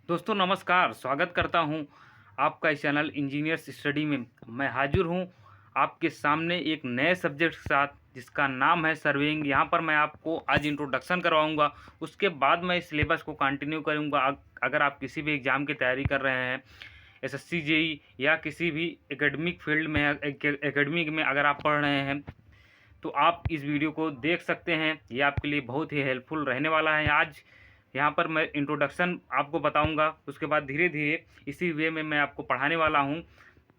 दोस्तों नमस्कार, स्वागत करता हूं आपका इस चैनल इंजीनियर्स स्टडी में। मैं हाजिर हूं आपके सामने एक नए सब्जेक्ट के साथ जिसका नाम है सर्वेइंग। यहां पर मैं आपको आज इंट्रोडक्शन करवाऊंगा, उसके बाद मैं इस सिलेबस को कंटिन्यू करूंगा। अगर आप किसी भी एग्ज़ाम की तैयारी कर रहे हैं, एसएससी जेई या किसी भी एकेडमिक फील्ड में एकेडमिक में अगर आप पढ़ रहे हैं तो आप इस वीडियो को देख सकते हैं। ये आपके लिए बहुत ही हेल्पफुल रहने वाला है। आज यहाँ पर मैं इंट्रोडक्शन आपको बताऊंगा, उसके बाद धीरे धीरे इसी वे में मैं आपको पढ़ाने वाला हूँ।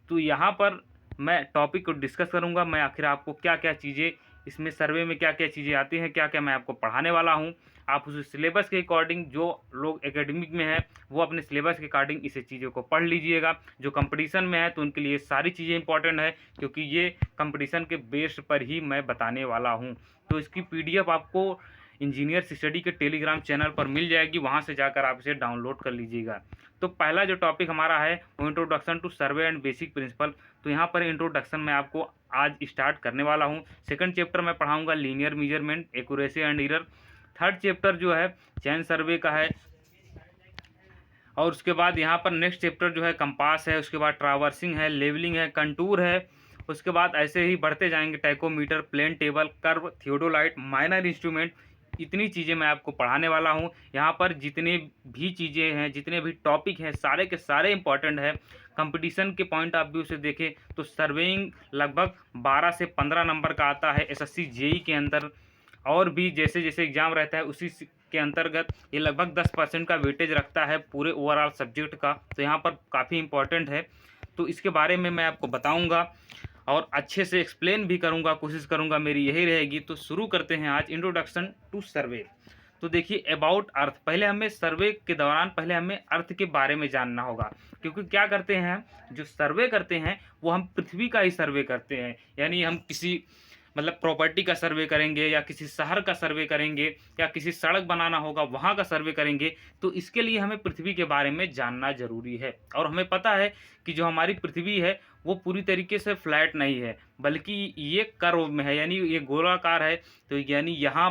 तो यहाँ पर मैं टॉपिक को डिस्कस करूँगा, मैं आखिर आपको क्या क्या चीज़ें इसमें सर्वे में क्या क्या चीज़ें आती हैं, क्या क्या मैं आपको पढ़ाने वाला हूँ। आप उस सिलेबस के अकॉर्डिंग, जो लोग एकेडमिक में हैं वो अपने सिलेबस के अकॉर्डिंग इसे चीज़ों को पढ़ लीजिएगा। जो कंपटीशन में है तो उनके लिए सारी चीज़ें इंपॉर्टेंट है, क्योंकि ये कंपटीशन के बेस पर ही मैं बताने वाला हूँ। तो इसकी पीडीएफ आपको इंजीनियर स्टडी के टेलीग्राम चैनल पर मिल जाएगी, वहाँ से जाकर आप इसे डाउनलोड कर लीजिएगा। तो पहला जो टॉपिक हमारा है वो introduction to survey and basic principle. तो यहाँ पर इंट्रोडक्शन मैं आपको आज स्टार्ट करने वाला हूँ। सेकंड चैप्टर मैं पढ़ाऊँगा linear measurement, accuracy and error. Third chapter जो है चैन सर्वे का है, और उसके बाद यहाँ पर नेक्स्ट चैप्टर जो है कंपास है, उसके बाद ट्रावर्सिंग है, लेवलिंग है, कंटूर है। उसके बाद ऐसे ही बढ़ते जाएंगे, tacheometer, plane table, curve, theodolite, minor instrument. इतनी चीज़ें मैं आपको पढ़ाने वाला हूँ। यहाँ पर जितने भी चीज़ें हैं, जितने भी टॉपिक हैं, सारे के सारे इंपॉर्टेंट है। कंपटीशन के पॉइंट ऑफ व्यू से देखें तो सर्वेइंग लगभग 12 से 15 नंबर का आता है एसएससी जेई के अंदर, और भी जैसे जैसे एग्ज़ाम रहता है उसी के अंतर्गत ये लगभग 10% का वेटेज रखता है पूरे ओवरऑल सब्जेक्ट का। तो यहाँ पर काफ़ी इंपॉर्टेंट है, तो इसके बारे में मैं आपको बताऊंगा और अच्छे से एक्सप्लेन भी करूंगा, कोशिश करूंगा मेरी यही रहेगी। तो शुरू करते हैं आज इंट्रोडक्शन टू सर्वे। तो देखिए, अबाउट अर्थ, पहले हमें सर्वे के दौरान पहले हमें अर्थ के बारे में जानना होगा। क्योंकि क्या करते हैं, जो सर्वे करते हैं वो हम पृथ्वी का ही सर्वे करते हैं। यानी हम किसी मतलब प्रॉपर्टी का सर्वे करेंगे, या किसी शहर का सर्वे करेंगे, या किसी सड़क बनाना होगा वहाँ का सर्वे करेंगे। तो इसके लिए हमें पृथ्वी के बारे में जानना जरूरी है। और हमें पता है कि जो हमारी पृथ्वी है वो पूरी तरीके से फ्लैट नहीं है, बल्कि ये कर्व में है, यानी ये गोलाकार है। तो यानी यहाँ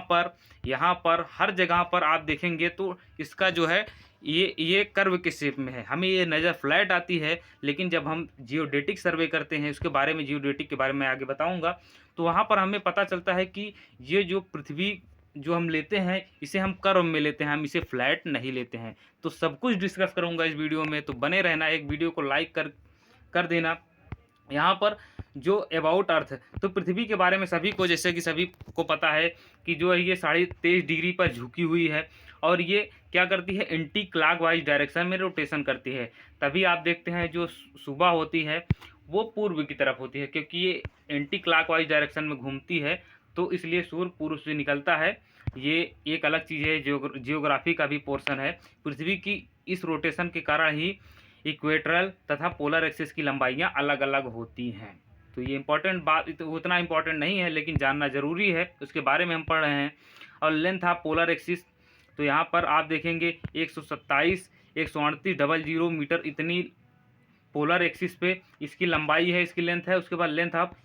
पर हर जगह पर आप देखेंगे तो इसका जो है ये कर्व के शेप में है। हमें ये नज़र फ्लैट आती है, लेकिन जब हम जियोडेटिक सर्वे करते हैं, उसके बारे में जियोडेटिक के बारे में आगे बताऊंगा, तो वहाँ पर हमें पता चलता है कि ये जो पृथ्वी जो हम लेते हैं इसे हम कर्व में लेते हैं, हम इसे फ्लैट नहीं लेते हैं। तो सब कुछ डिस्कस करूंगा इस वीडियो में, तो बने रहना। एक वीडियो को लाइक कर कर देना। यहाँ पर जो अबाउट अर्थ, तो पृथ्वी के बारे में सभी को, जैसे कि सभी को पता है कि जो है ये 23.5 डिग्री पर झुकी हुई है, और ये क्या करती है, एंटी क्लॉकवाइज डायरेक्शन में रोटेशन करती है। तभी आप देखते हैं जो सुबह होती है वो पूर्व की तरफ होती है, क्योंकि ये एंटी क्लॉकवाइज डायरेक्शन में घूमती है। तो इसलिए सूर्य पूर्व से निकलता है। ये एक अलग चीज़ है, जियोग्राफी का भी पोर्शन है। पृथ्वी की इस रोटेशन के कारण ही इक्वेटरल तथा पोलर एक्सिस की लंबाइयाँ अलग अलग होती हैं। तो ये इंपॉर्टेंट बात, तो उतना इंपॉर्टेंट नहीं है लेकिन जानना ज़रूरी है, उसके बारे में हम पढ़ रहे हैं। और लेंथ ऑफ पोलर एक्सिस, तो यहाँ पर आप देखेंगे 127 मीटर इतनी पोलर एक्सिस पे इसकी लंबाई है, इसकी लेंथ है। उसके बाद लेंथ ऑफ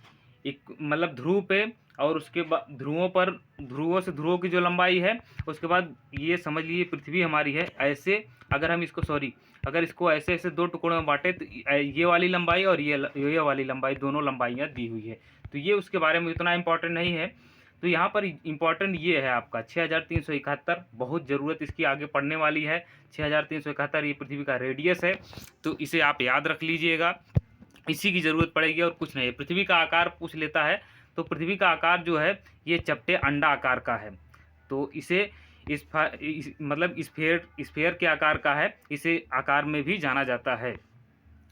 एक मतलब ध्रुव पे, और उसके बाद ध्रुवों पर, ध्रुवों से ध्रुवों की जो लंबाई है। उसके बाद ये समझ लीजिए पृथ्वी हमारी है ऐसे, अगर हम इसको अगर इसको ऐसे ऐसे दो टुकड़ों में बांटे तो ये वाली लंबाई और ये वाली लंबाई, दोनों लंबाइयाँ दी हुई है। तो ये उसके बारे में इतना इंपॉर्टेंट नहीं है। तो यहाँ पर इम्पॉर्टेंट ये है आपका 6371, बहुत ज़रूरत इसकी आगे पढ़ने वाली है। 6371 ये पृथ्वी का रेडियस है, तो इसे आप याद रख लीजिएगा, इसी की ज़रूरत पड़ेगी और कुछ नहीं। पृथ्वी का आकार पूछ लेता है, तो पृथ्वी का आकार जो है ये चपटे अंडा आकार का है। तो इसे मतलब स्फेयर के आकार का है, इसे आकार में भी जाना जाता है,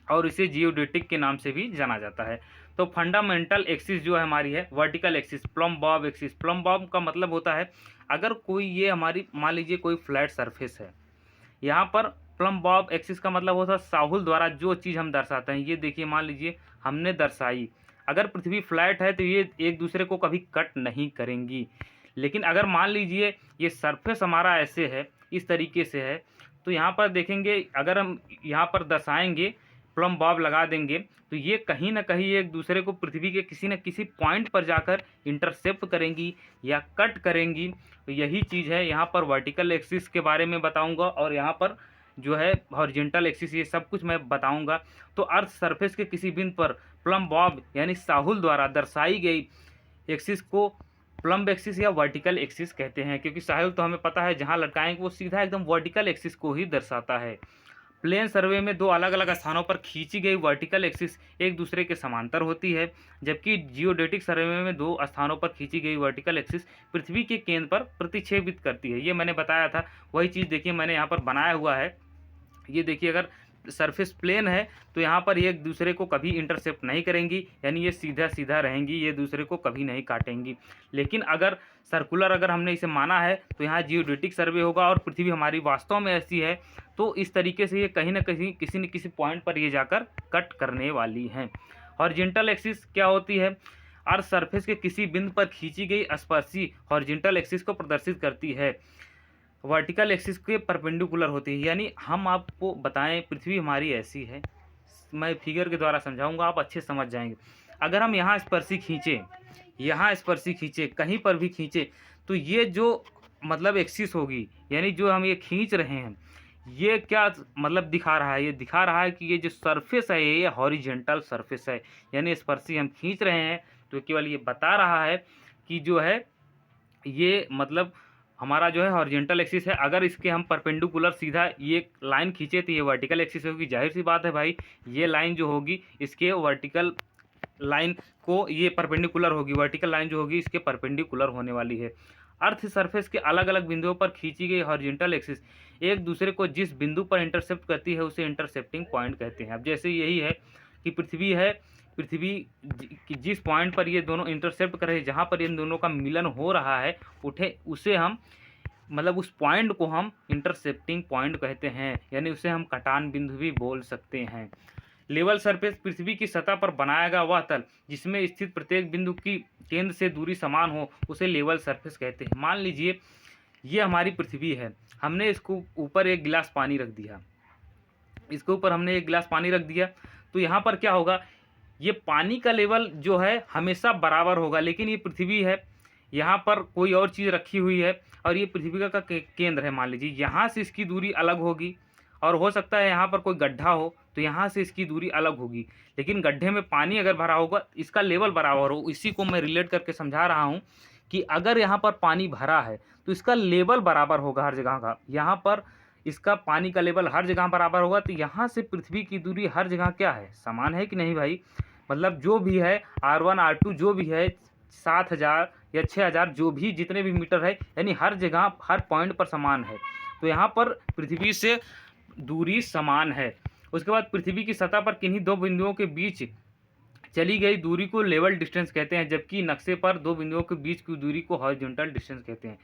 और इसे जियोडेटिक के नाम से भी जाना जाता है। तो फंडामेंटल एक्सिस जो है हमारी है vertical axis, plum Bob axis. Plum Bob का मतलब होता है, अगर कोई ये हमारी मान लीजिए कोई फ्लैट सरफेस है, यहाँ पर प्लम बॉब एक्सिस का मतलब होता है साहुल द्वारा जो चीज़ हम दर्शाते हैं। ये देखिए, मान लीजिए हमने दर्शाई, अगर पृथ्वी फ्लैट है तो ये एक दूसरे को कभी कट नहीं करेंगी। लेकिन अगर मान लीजिए ये सरफेस हमारा ऐसे है, इस तरीके से है, तो यहाँ पर देखेंगे अगर हम यहाँ पर दर्शाएंगे, प्लम बॉब लगा देंगे, तो ये कहीं ना कहीं एक दूसरे को पृथ्वी के किसी न किसी पॉइंट पर जाकर इंटरसेप्ट करेंगी या कट करेंगी। तो यही चीज़ है, यहाँ पर वर्टिकल एक्सिस के बारे में बताऊंगा, और यहाँ पर जो है हॉरिजॉन्टल एक्सिस, ये सब कुछ मैं बताऊंगा। तो अर्थ सरफेस के किसी बिंदु पर प्लम बॉब यानी साहुल द्वारा दर्शाई गई एक्सिस को प्लम्ब एक्सिस या वर्टिकल एक्सिस कहते हैं, क्योंकि साहुल तो हमें पता है जहाँ लटकाएंगे वो सीधा एकदम वर्टिकल एक्सिस को ही दर्शाता है। प्लेन सर्वे में दो अलग अलग स्थानों पर खींची गई वर्टिकल एक्सिस एक दूसरे के समांतर होती है, जबकि जियोडेटिक सर्वे में दो स्थानों पर खींची गई वर्टिकल एक्सिस पृथ्वी के केंद्र पर प्रतिच्छेदित करती है। ये मैंने बताया था, वही चीज़ देखिए मैंने यहाँ पर बनाया हुआ है। ये देखिए, अगर सरफेस प्लेन है तो यहाँ पर ये एक दूसरे को कभी इंटरसेप्ट नहीं करेंगी, यानी ये सीधा सीधा रहेंगी, ये दूसरे को कभी नहीं काटेंगी। लेकिन अगर सर्कुलर अगर हमने इसे माना है तो यहाँ जियोडेटिक सर्वे होगा और पृथ्वी हमारी वास्तव में ऐसी है, तो इस तरीके से ये कहीं ना कहीं किसी न किसी पॉइंट पर ये जाकर कट करने वाली हैं। हॉरिजॉन्टल एक्सिस क्या होती है? अर्थ सरफेस के किसी बिंदु पर खींची गई स्पर्शी हॉरिजॉन्टल एक्सिस को प्रदर्शित करती है, वर्टिकल एक्सिस के परपेंडिकुलर होती है। यानी हम आपको बताएं पृथ्वी हमारी ऐसी है, मैं फिगर के द्वारा समझाऊंगा, आप अच्छे समझ जाएंगे। अगर हम यहाँ स्पर्शी खींचें, यहाँ स्पर्शी खींचे, कहीं पर भी खींचे, तो ये जो मतलब एक्सिस होगी, यानी जो हम ये खींच रहे हैं, ये क्या मतलब दिखा रहा है? ये दिखा रहा है कि ये जो सरफेस है ये हॉरिजॉन्टल सरफेस है। यानी स्पर्शी हम खींच रहे हैं तो केवल ये बता रहा है कि जो है ये मतलब हमारा जो है हॉरिजॉन्टल एक्सिस है। अगर इसके हम परपेंडिकुलर सीधा ये लाइन खींचे तो ये वर्टिकल एक्सिस होगी। जाहिर सी बात है भाई, ये लाइन जो होगी इसके वर्टिकल लाइन को ये परपेंडिकुलर होगी, वर्टिकल लाइन जो होगी इसके परपेंडिकुलर होने वाली है। अर्थ सरफेस के अलग अलग बिंदुओं पर खींची गई हॉरिजॉन्टल एक्सिस एक दूसरे को जिस बिंदु पर इंटरसेप्ट करती है उसे इंटरसेप्टिंग पॉइंट कहते हैं। अब जैसे यही है कि पृथ्वी है, पृथ्वी की जिस पॉइंट पर ये दोनों इंटरसेप्ट कर रहे हैं, जहाँ पर इन दोनों का मिलन हो रहा है, उसे हम मतलब उस पॉइंट को हम इंटरसेप्टिंग पॉइंट कहते हैं, यानी उसे हम कटान बिंदु भी बोल सकते हैं। लेवल सरफेस पृथ्वी की सतह पर बनाया गया वह तल जिसमें स्थित प्रत्येक बिंदु की केंद्र से दूरी समान हो उसे लेवल सरफेस कहते हैं। मान लीजिए ये हमारी पृथ्वी है, हमने इसको ऊपर एक गिलास पानी रख दिया, इसके ऊपर हमने एक गिलास पानी रख दिया, तो यहाँ पर क्या होगा, ये पानी का लेवल जो है हमेशा बराबर होगा। लेकिन ये पृथ्वी है, यहाँ पर कोई और चीज़ रखी हुई है और ये पृथ्वी का केंद्र है। मान लीजिए यहाँ से इसकी दूरी अलग होगी और हो सकता है यहाँ पर कोई गड्ढा हो तो यहाँ से इसकी दूरी अलग होगी, लेकिन गड्ढे में पानी अगर भरा होगा इसका लेवल बराबर हो। इसी को मैं रिलेट करके समझा रहा हूँ कि अगर यहाँ पर पानी भरा है तो इसका लेवल बराबर होगा हर जगह का। यहाँ पर इसका पानी का लेवल हर जगह बराबर होगा, तो यहाँ से पृथ्वी की दूरी हर जगह क्या है, समान है कि नहीं भाई? मतलब जो भी है R1 R2 जो भी है 7000 या 6000 जो भी जितने भी मीटर है, यानी हर जगह हर पॉइंट पर समान है। तो यहाँ पर पृथ्वी से दूरी समान है। उसके बाद पृथ्वी की सतह पर किन्हीं दो बिंदुओं के बीच चली गई दूरी को लेवल डिस्टेंस कहते हैं, जबकि नक्शे पर दो बिंदुओं के बीच की दूरी को हॉरिजॉन्टल डिस्टेंस कहते हैं।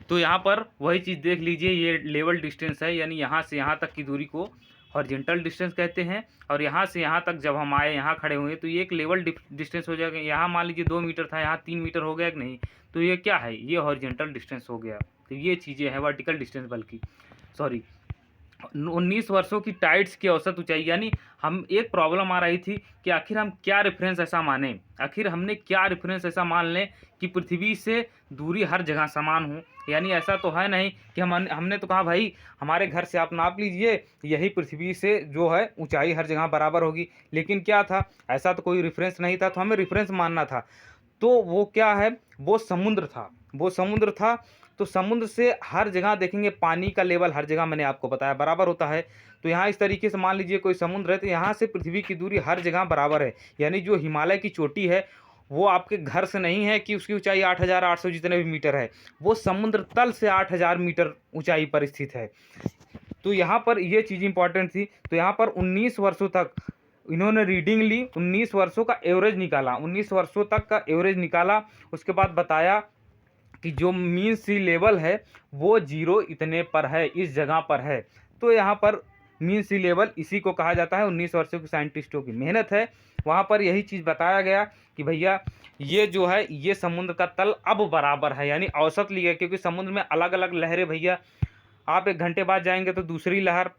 तो यहाँ पर वही चीज़ देख लीजिए, ये लेवल डिस्टेंस है, यानी यहाँ से यहाँ तक की दूरी को हॉरिजॉन्टल डिस्टेंस कहते हैं। और यहाँ से यहाँ तक जब हम आए, यहाँ खड़े हुए, तो ये एक लेवल डिस्टेंस हो जाएगा। यहाँ मान लीजिए 2 मीटर था, यहाँ 3 मीटर हो गया कि नहीं, तो ये क्या है, ये हॉरिजॉन्टल डिस्टेंस हो गया। तो ये चीज़ें हैं वर्टिकल डिस्टेंस, बल्कि 19 वर्षों की टाइड्स की औसत ऊंचाई। यानी हम एक प्रॉब्लम आ रही थी कि आखिर हम क्या रेफरेंस ऐसा माने, आखिर हमने क्या रेफरेंस ऐसा मान लें कि पृथ्वी से दूरी हर जगह समान हो। यानी ऐसा तो है नहीं कि हमने तो कहा भाई हमारे घर से आप नाप लीजिए, यही पृथ्वी से जो है ऊंचाई हर जगह बराबर होगी। लेकिन क्या था, ऐसा तो कोई रेफरेंस नहीं था, तो हमें रेफरेंस मानना था। तो वो क्या है, वो समुद्र था, वो समुद्र था। तो समुद्र से हर जगह देखेंगे पानी का लेवल हर जगह मैंने आपको बताया बराबर होता है। तो यहाँ इस तरीके से मान लीजिए कोई समुद्र है, तो यहाँ से पृथ्वी की दूरी हर जगह बराबर है। यानी जो हिमालय की चोटी है वो आपके घर से नहीं है कि उसकी ऊंचाई 8800 जितने भी मीटर है, वो समुद्र तल से 8000 मीटर ऊंचाई पर स्थित है। तो यहाँ पर ये चीज़ इंपॉर्टेंट थी। तो यहाँ पर 19 वर्षों तक इन्होंने रीडिंग ली, 19 वर्षों का एवरेज निकाला, 19 वर्षों तक का एवरेज निकाला। उसके बाद बताया कि जो मीन सी लेवल है वो 0 इतने पर है, इस जगह पर है। तो यहाँ पर मीन सी लेवल इसी को कहा जाता है। 19 वर्षों की साइंटिस्टों की मेहनत है, वहाँ पर यही चीज़ बताया गया कि भैया ये जो है ये समुद्र का तल अब बराबर है, यानी औसत ली है। क्योंकि समुद्र में अलग अलग लहरें, भैया आप 1 घंटे बाद जाएंगे तो दूसरी लहर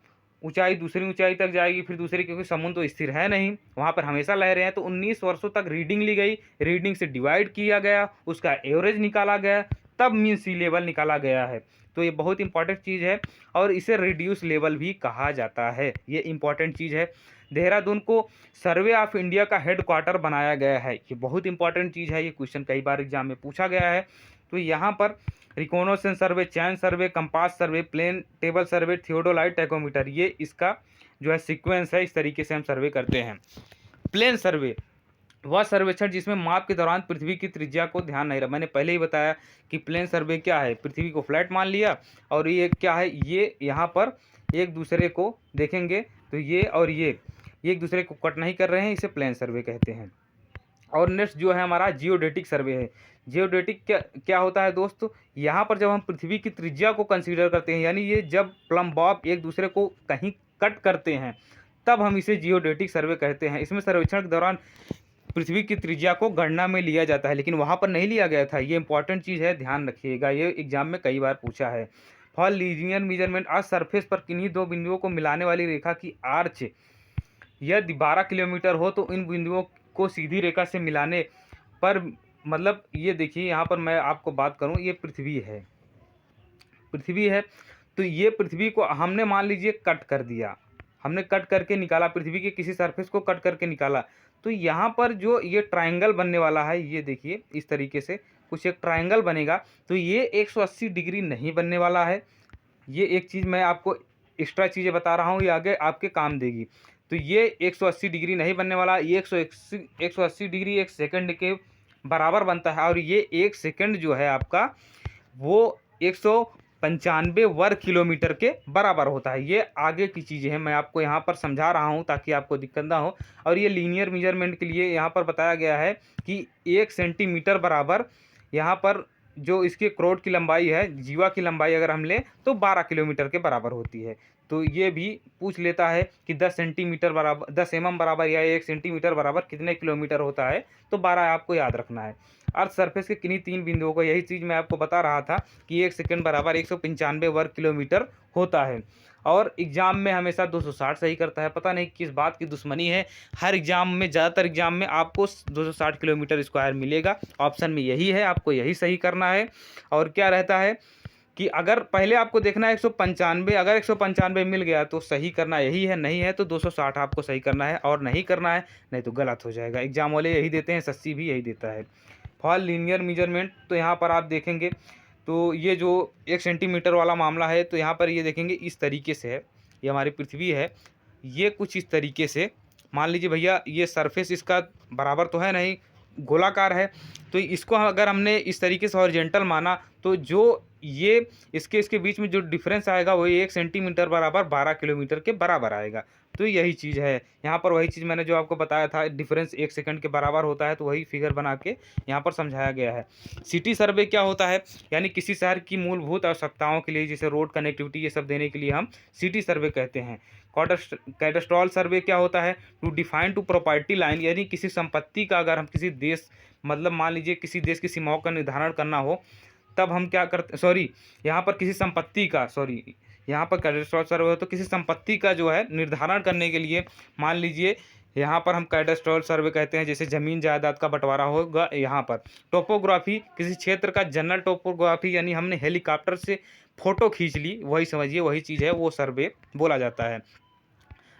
ऊंचाई दूसरी ऊंचाई तक जाएगी, फिर दूसरी, क्योंकि समुद्र तो स्थिर है नहीं, वहाँ पर हमेशा लहरें हैं। तो 19 वर्षों तक रीडिंग ली गई, रीडिंग से डिवाइड किया गया, उसका एवरेज निकाला गया, तब मीन सी लेवल निकाला गया है। तो ये बहुत इंपॉर्टेंट चीज़ है और इसे रिड्यूस लेवल भी कहा जाता है, ये इंपॉर्टेंट चीज़ है। देहरादून को सर्वे ऑफ इंडिया का हेड क्वार्टर बनाया गया है, ये बहुत इंपॉर्टेंट चीज़ है, ये क्वेश्चन कई बार एग्जाम में पूछा गया है। तो यहाँ पर recognition survey, chain survey, compass survey, plane table survey, theodolite tacheometer, ये इसका जो है सीक्वेंस है, इस तरीके से हम सर्वे करते हैं। प्लेन सर्वे वह सर्वेक्षण जिसमें माप के दौरान पृथ्वी की त्रिज्या को ध्यान नहीं रहा। मैंने पहले ही बताया कि प्लेन सर्वे क्या है, पृथ्वी को फ्लैट मान लिया और ये क्या है, ये यहाँ पर एक दूसरे को देखेंगे तो ये और ये एक दूसरे को कट नहीं कर रहे हैं, इसे प्लेन सर्वे कहते हैं। और नेक्स्ट जो है हमारा जियोडेटिक सर्वे है। जियोडेटिक क्या क्या होता है दोस्तों, यहाँ पर जब हम पृथ्वी की त्रिज्या को कंसीडर करते हैं, यानी ये जब प्लम बॉब एक दूसरे को कहीं कट करते हैं तब हम इसे जियोडेटिक सर्वे कहते हैं। इसमें सर्वेक्षण के दौरान पृथ्वी की त्रिज्या को गणना में लिया जाता है, लेकिन वहाँ पर नहीं लिया गया था, ये इंपॉर्टेंट चीज़ है, ध्यान रखिएगा, ये एग्जाम में कई बार पूछा है। फॉर लीनियर मेजरमेंट आज सरफेस पर किन्हीं दो बिंदुओं को मिलाने वाली रेखा की आर्च यदि 12 किलोमीटर हो तो इन बिंदुओं को सीधी रेखा से मिलाने पर, मतलब ये देखिए यहाँ पर मैं आपको बात करूँ, ये पृथ्वी है, पृथ्वी है, तो ये पृथ्वी को हमने मान लीजिए कट कर दिया, हमने कट करके निकाला, पृथ्वी के किसी सरफेस को कट करके निकाला, तो यहाँ पर जो ये ट्रायंगल बनने वाला है, ये देखिए इस तरीके से कुछ एक ट्रायंगल बनेगा, तो ये 180 डिग्री नहीं बनने वाला है। ये एक चीज़ मैं आपको एक्स्ट्रा चीज़ें बता रहा हूँ, ये आगे आपके काम देगी। तो ये 180 डिग्री नहीं बनने वाला, ये 180 डिग्री एक सेकंड के बराबर बनता है, और ये एक सेकंड जो है आपका वो 195 वर्ग किलोमीटर के बराबर होता है। ये आगे की चीज़ें हैं, मैं आपको यहाँ पर समझा रहा हूँ ताकि आपको दिक्कत ना हो। और ये लीनियर मेजरमेंट के लिए यहाँ पर बताया गया है कि 1 सेंटीमीटर बराबर, यहाँ पर जो इसके क्रोड की लंबाई है, जीवा की लंबाई अगर हम लें तो 12 किलोमीटर के बराबर होती है। तो ये भी पूछ लेता है कि 10 सेंटीमीटर बराबर, 10 mm बराबर या 1 सेंटीमीटर बराबर कितने किलोमीटर होता है, तो 12 आपको याद रखना है। अर्थ सरफेस के किन्हीं तीन बिंदुओं को, यही चीज़ मैं आपको बता रहा था कि 1 सेकंड बराबर 195 वर्ग किलोमीटर होता है। और एग्ज़ाम में हमेशा 260 सही करता है, पता नहीं किस बात की दुश्मनी है, हर एग्ज़ाम में, ज़्यादातर एग्ज़ाम में आपको 260 किलोमीटर स्क्वायर मिलेगा, ऑप्शन में यही है, आपको यही सही करना है। और क्या रहता है कि अगर पहले आपको देखना है 195, अगर 195 मिल गया तो सही करना यही है, नहीं है तो 260 आपको सही करना है, और नहीं करना है नहीं तो गलत हो जाएगा। एग्जाम वाले यही देते हैं, सस्सी भी यही देता है। फॉर लीनियर मेजरमेंट, तो यहाँ पर आप देखेंगे तो ये जो 1 सेंटीमीटर वाला मामला है, तो यहाँ पर ये देखेंगे इस तरीके से है, ये हमारी पृथ्वी है, ये कुछ इस तरीके से मान लीजिए भैया, ये सरफेस इसका बराबर तो है नहीं, गोलाकार है, तो इसको अगर हमने इस तरीके से हॉरिजॉन्टल माना तो जो ये इसके बीच में जो डिफरेंस आएगा वही 1 सेंटीमीटर बराबर 12 किलोमीटर के बराबर आएगा। तो यही चीज़ है, यहाँ पर वही चीज़ मैंने जो आपको बताया था, डिफरेंस 1 सेकंड के बराबर होता है, तो वही फिगर बना के यहाँ पर समझाया गया है। सिटी सर्वे क्या होता है, यानी किसी शहर की मूलभूत आवश्यकताओं के लिए, जैसे रोड कनेक्टिविटी, ये सब देने के लिए हम सिटी सर्वे कहते हैं। कैडेस्ट्रॉल सर्वे क्या होता है, to define to property line, यानी किसी संपत्ति का, अगर हम किसी देश, मतलब मान लीजिए किसी देश की सीमाओं का निर्धारण करना हो, तब हम क्या करते, सॉरी यहाँ पर किसी संपत्ति का, सॉरी यहाँ पर कैडेस्ट्रॉल सर्वे हो तो किसी संपत्ति का जो है निर्धारण करने के लिए, मान लीजिए यहाँ पर हम कैडेस्ट्रॉल सर्वे कहते हैं, जैसे ज़मीन जायदाद का बंटवारा होगा यहाँ पर। टोपोग्राफी, किसी क्षेत्र का जनरल टोपोग्राफी, यानी हमने हेलीकॉप्टर से फ़ोटो खींच ली, वही समझिए वही चीज़ है, वो सर्वे बोला जाता है।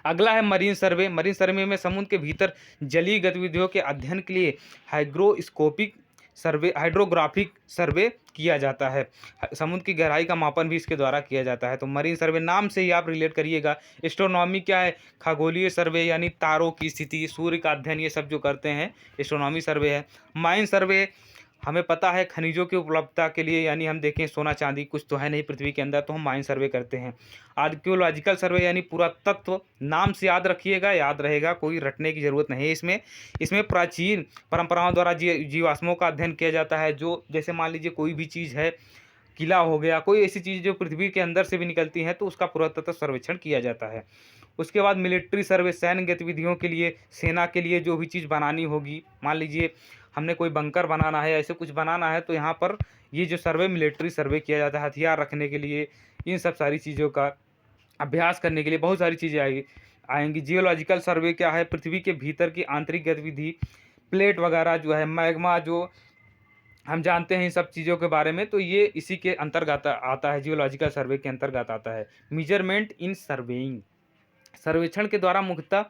अगला है मरीन सर्वे। मरीन सर्वे में समुद्र के भीतर जलीय गतिविधियों के अध्ययन के लिए हाइग्रोस्कोपिक सर्वे, हाइड्रोग्राफिक सर्वे किया जाता है। समुद्र की गहराई का मापन भी इसके द्वारा किया जाता है। तो मरीन सर्वे नाम से ही आप रिलेट करिएगा। एस्ट्रोनॉमी क्या है, खगोलीय सर्वे, यानी तारों की स्थिति, सूर्य का अध्ययन, ये सब जो करते हैं एस्ट्रोनॉमी सर्वे है। माइन सर्वे, हमें पता है खनिजों की उपलब्धता के लिए, यानी हम देखें सोना चांदी कुछ तो है नहीं पृथ्वी के अंदर, तो हम माइन सर्वे करते हैं। आर्कियोलॉजिकल सर्वे, यानी पुरातत्व, नाम से याद रखिएगा, याद रहेगा, कोई रटने की ज़रूरत नहीं है इसमें। इसमें प्राचीन परंपराओं द्वारा जीवाश्मों का अध्ययन किया जाता है, जो जैसे मान लीजिए कोई भी चीज़ है, किला हो गया, कोई ऐसी चीज़ जो पृथ्वी के अंदर से भी निकलती हैं, तो उसका पुरातत्व सर्वेक्षण किया जाता है। उसके बाद मिलिट्री सर्वे, सैन्य गतिविधियों के लिए, सेना के लिए जो भी चीज़ बनानी होगी, मान लीजिए हमने कोई बंकर बनाना है, ऐसे कुछ बनाना है, तो यहाँ पर ये जो सर्वे, मिलिट्री सर्वे किया जाता है, हथियार रखने के लिए, इन सब सारी चीज़ों का अभ्यास करने के लिए बहुत सारी चीज़ें आएंगी। जियोलॉजिकल सर्वे क्या है, पृथ्वी के भीतर की आंतरिक गतिविधि, प्लेट वगैरह जो है, मैग्मा जो हम जानते हैं इन सब चीज़ों के बारे में, तो ये इसी के अंतर्गत आता है, जियोलॉजिकल सर्वे के अंतर्गत आता है। मेजरमेंट इन सर्वेइंग, सर्वेक्षण के द्वारा मुख्यतः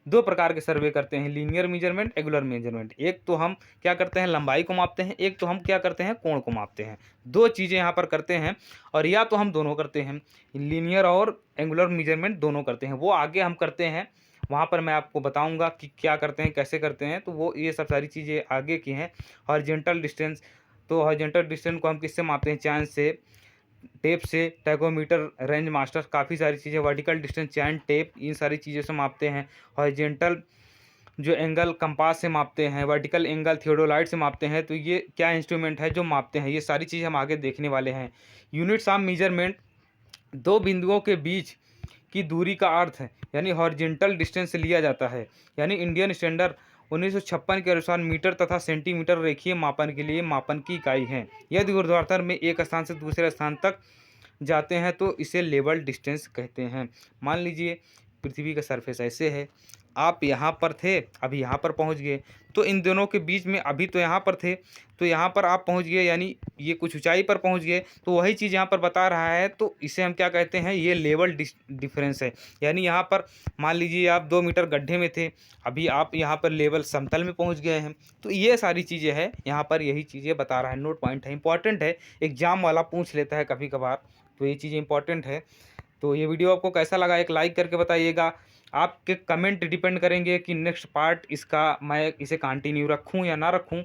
दो प्रकार के सर्वे करते हैं, लीनियर मेजरमेंट, एंगुलर मेजरमेंट। एक तो हम क्या करते हैं, लंबाई को मापते हैं, एक तो हम क्या करते हैं, कोण को मापते हैं। दो चीज़ें यहाँ पर करते हैं, और या तो हम दोनों करते हैं, लीनियर और एंगुलर मेजरमेंट दोनों करते हैं। वो आगे हम करते हैं, वहाँ पर मैं आपको बताऊंगा कि क्या करते हैं, कैसे करते हैं, तो वो ये सब सारी चीज़ें आगे की हैं। हॉरिजॉन्टल डिस्टेंस, तो हॉरिजॉन्टल डिस्टेंस को हम किससे मापते हैं, चांद से, टेप से, टैकोमीटर, रेंज मास्टर, काफ़ी सारी चीज़ें। वर्टिकल डिस्टेंस चैन, टेप, इन सारी चीज़ों से मापते हैं। हॉरिजॉन्टल जो एंगल कंपास से मापते हैं, वर्टिकल एंगल थियोडोलाइट से मापते हैं। तो ये क्या इंस्ट्रूमेंट है जो मापते हैं, ये सारी चीज़ हम आगे देखने वाले हैं। यूनिट्स ऑफ मेजरमेंट, दो बिंदुओं के बीच की दूरी का अर्थ है, यानी हॉरिजॉन्टल डिस्टेंस से लिया जाता है। यानी इंडियन स्टैंडर्ड 1956 के अनुसार मीटर तथा सेंटीमीटर रेखीय मापन के लिए मापन की इकाई हैं। यदि ऊर्ध्वाधर में एक स्थान से दूसरे स्थान तक जाते हैं तो इसे लेवल डिस्टेंस कहते हैं। मान लीजिए पृथ्वी का सरफेस ऐसे है, आप यहाँ पर थे, अभी यहाँ पर पहुँच गए, तो इन दोनों के बीच में अभी तो यहाँ पर थे, तो यहाँ पर आप पहुँच गए, यानी ये कुछ ऊंचाई पर पहुँच गए, तो वही चीज़ यहाँ पर बता रहा है, तो इसे हम क्या कहते हैं, ये लेवल डिफरेंस है। यानी यहाँ पर मान लीजिए आप 2 मीटर गड्ढे में थे, अभी आप यहाँ पर लेवल समतल में पहुँच गए हैं। तो ये सारी चीज़ें हैं, यहाँ पर यही चीज़ें बता रहा है, नोट पॉइंट है, इंपॉर्टेंट है, एग्जाम वाला पूछ लेता है कभी कभार, तो ये चीज़ें इंपॉर्टेंट है। तो ये वीडियो आपको कैसा लगा, एक लाइक करके बताइएगा। आपके कमेंट डिपेंड करेंगे कि नेक्स्ट पार्ट इसका मैं इसे कंटिन्यू रखूं या ना रखूं,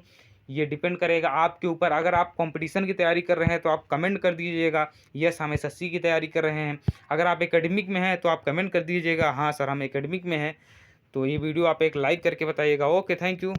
ये डिपेंड करेगा आपके ऊपर। अगर आप कंपटीशन की तैयारी कर रहे हैं तो आप कमेंट कर दीजिएगा, यस हम एसएससी की तैयारी कर रहे हैं। अगर आप एकेडमिक में हैं तो आप कमेंट कर दीजिएगा, हाँ सर हम एकेडमिक में हैं। तो ये वीडियो आप एक लाइक करके बताइएगा। Okay, thank you.